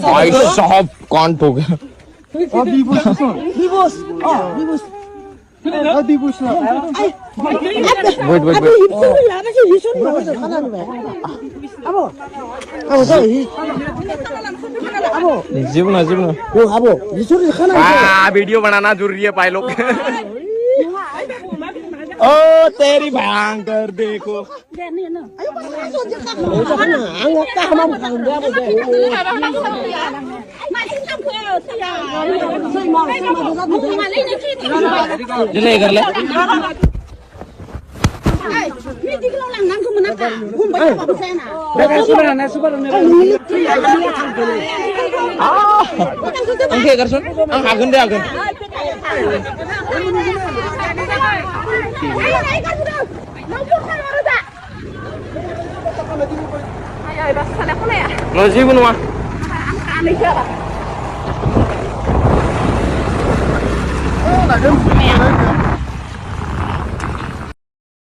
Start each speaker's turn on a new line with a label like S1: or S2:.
S1: भाई साहब कान ठोक गया वीडियो बनाना जरूरी है भाई लोग ओ तेरी भयंकर देखो ले कर ले angke कर सुन आगन दे आगन lo sih pun mah